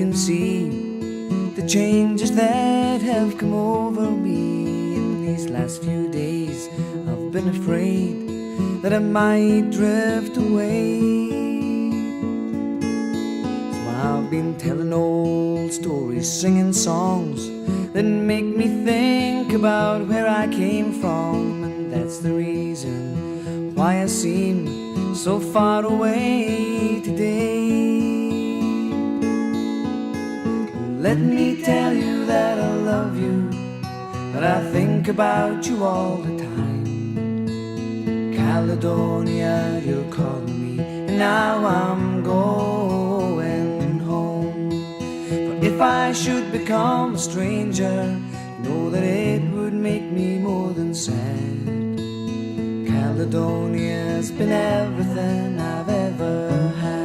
can see the changes that have come over me in these last few days. I've been afraid that I might drift away, so I've been telling old stories, singing songs that make me think about where I came from. And that's the reason why I seem so far away today. Let me tell you that I love you, that I think about you all the time. Caledonia, you're calling me, and now I'm going home. For if I should become a stranger, know that it would make me more than sad. Caledonia's been everything I've ever had.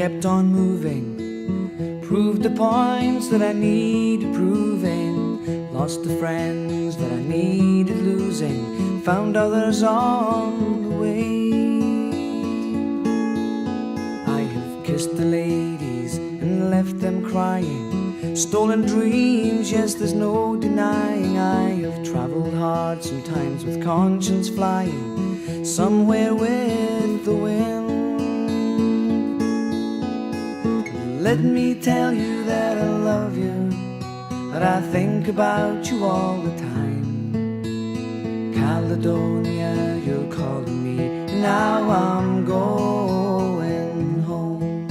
Kept on moving, proved the points that I needed proving, lost the friends that I needed losing, found others on the way. I have kissed the ladies and left them crying, stolen dreams, yes, there's no denying. I have traveled hard, sometimes with conscience flying, somewhere with the wind. Let me tell you that I love you, that I think about you all the time. Caledonia, you're calling me, and now I'm going home.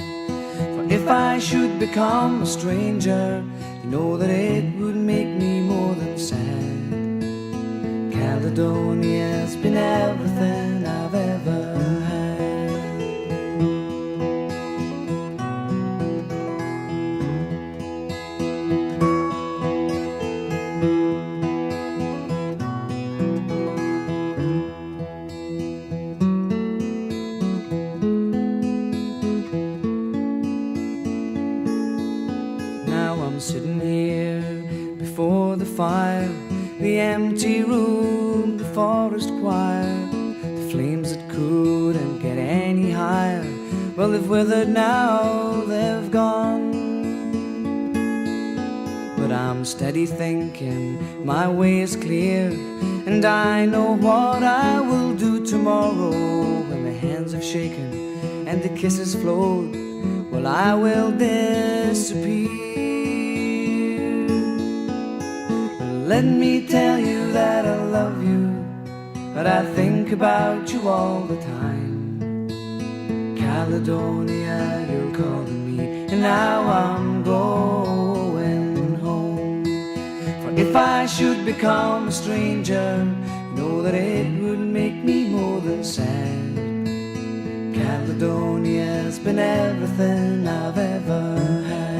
For if I should become a stranger, you know that it would make me more than sad. Caledonia's been everything I've ever had. Sitting here before the fire, the empty room, the forest choir, the flames that couldn't get any higher, well, they've withered now, they've gone. But I'm steady thinking, my way is clear, and I know what I will do tomorrow. When the hands have shaken and the kisses flowed, well, I will disappear. Let me tell you that I love you, that I think about you all the time. Caledonia, you're calling me, and now I'm going home. For if I should become a stranger, know that it would make me more than sad. Caledonia's been everything I've ever had.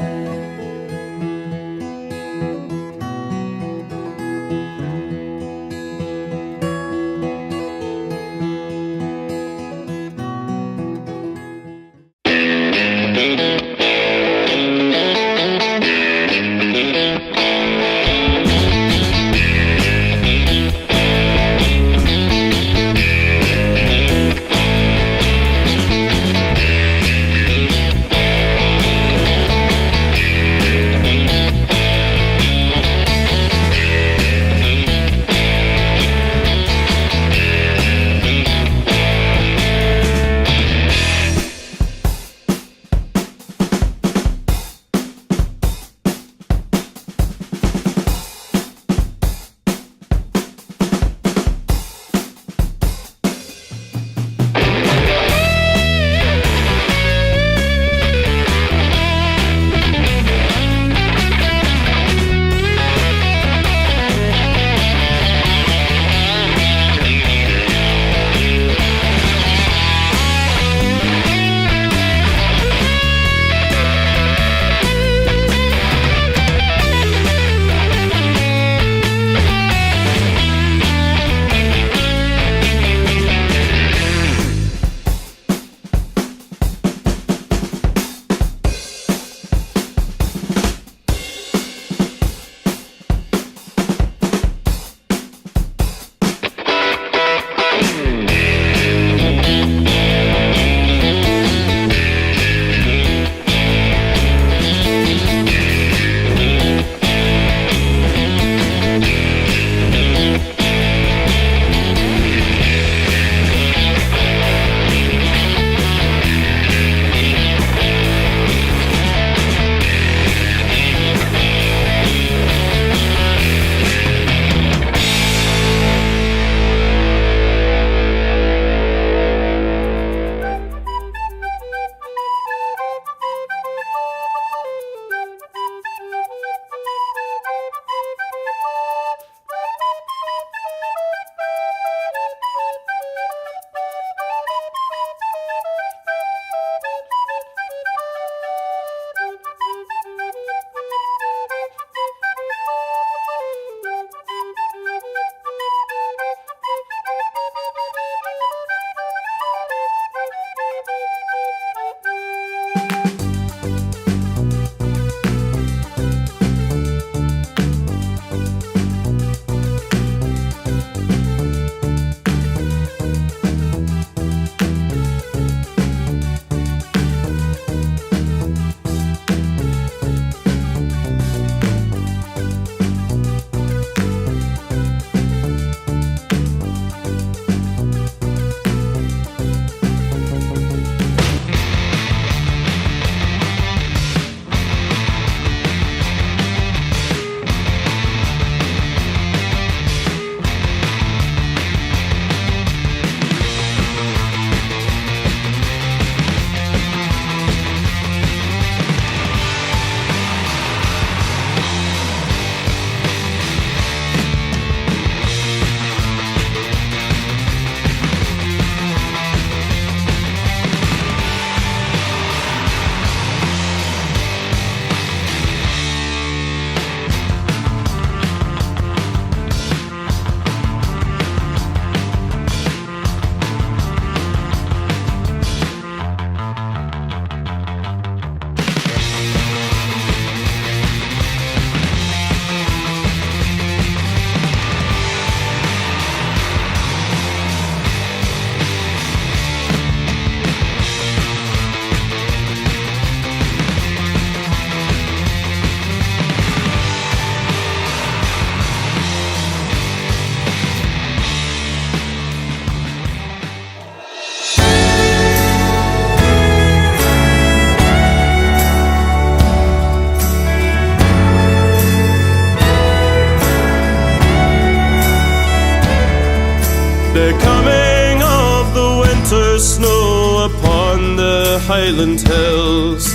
The coming of the winter snow upon the Highland hills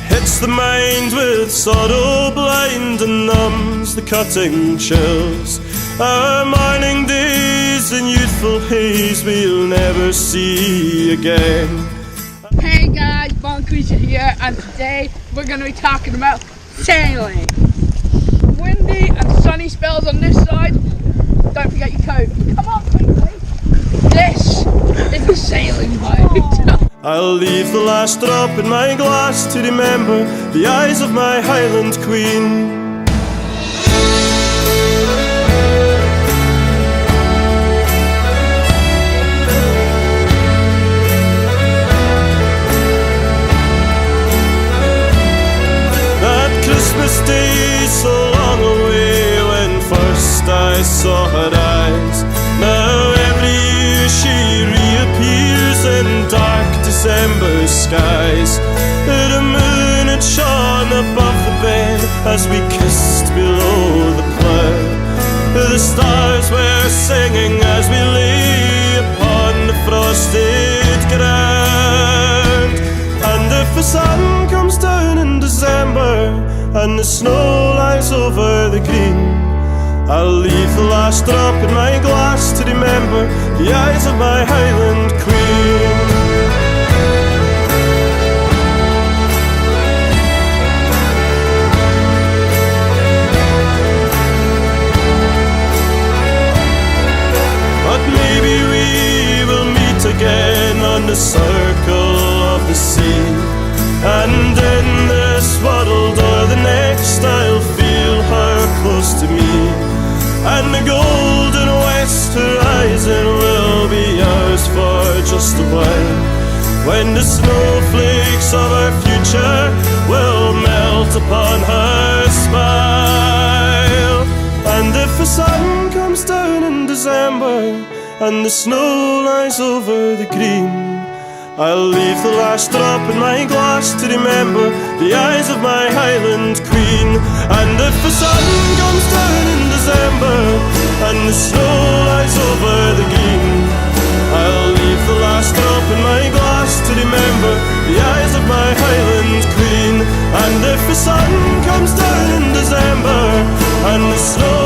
hits the mind with sorrow blind and numbs the cutting chills. Our morning days in youthful haze we'll never see again. Hey guys, Bonquisha here, and today we're going to be talking about sailing. Windy and sunny spells on this side. Don't forget your coat. Come on quickly. This is a sailing boat. I'll leave the last drop in my glass to remember the eyes of my Highland Queen. That Christmas day so long away when first I saw her eyes. Now every year she reappears in dark December skies. The moon had shone above the bed as we kissed below the plough. The stars were singing as we lay upon the frosted ground. And if the sun comes down in December and the snow lies over the green, I'll leave the last drop in my glass to remember the eyes of my Highland Queen. But maybe we will meet again on the circle of the sea, and in this world or the next I'll feel her close to me. And the golden west horizon will be ours for just a while, when the snowflakes of our future will melt upon her smile. And if the sun comes down in December and the snow lies over the green, I'll leave the last drop in my glass to remember the eyes of my Highland Queen. And if the sun comes down in December and the snow lies over the green, I'll leave the last drop in my glass to remember the eyes of my Highland Queen. And if the sun comes down in December and the snow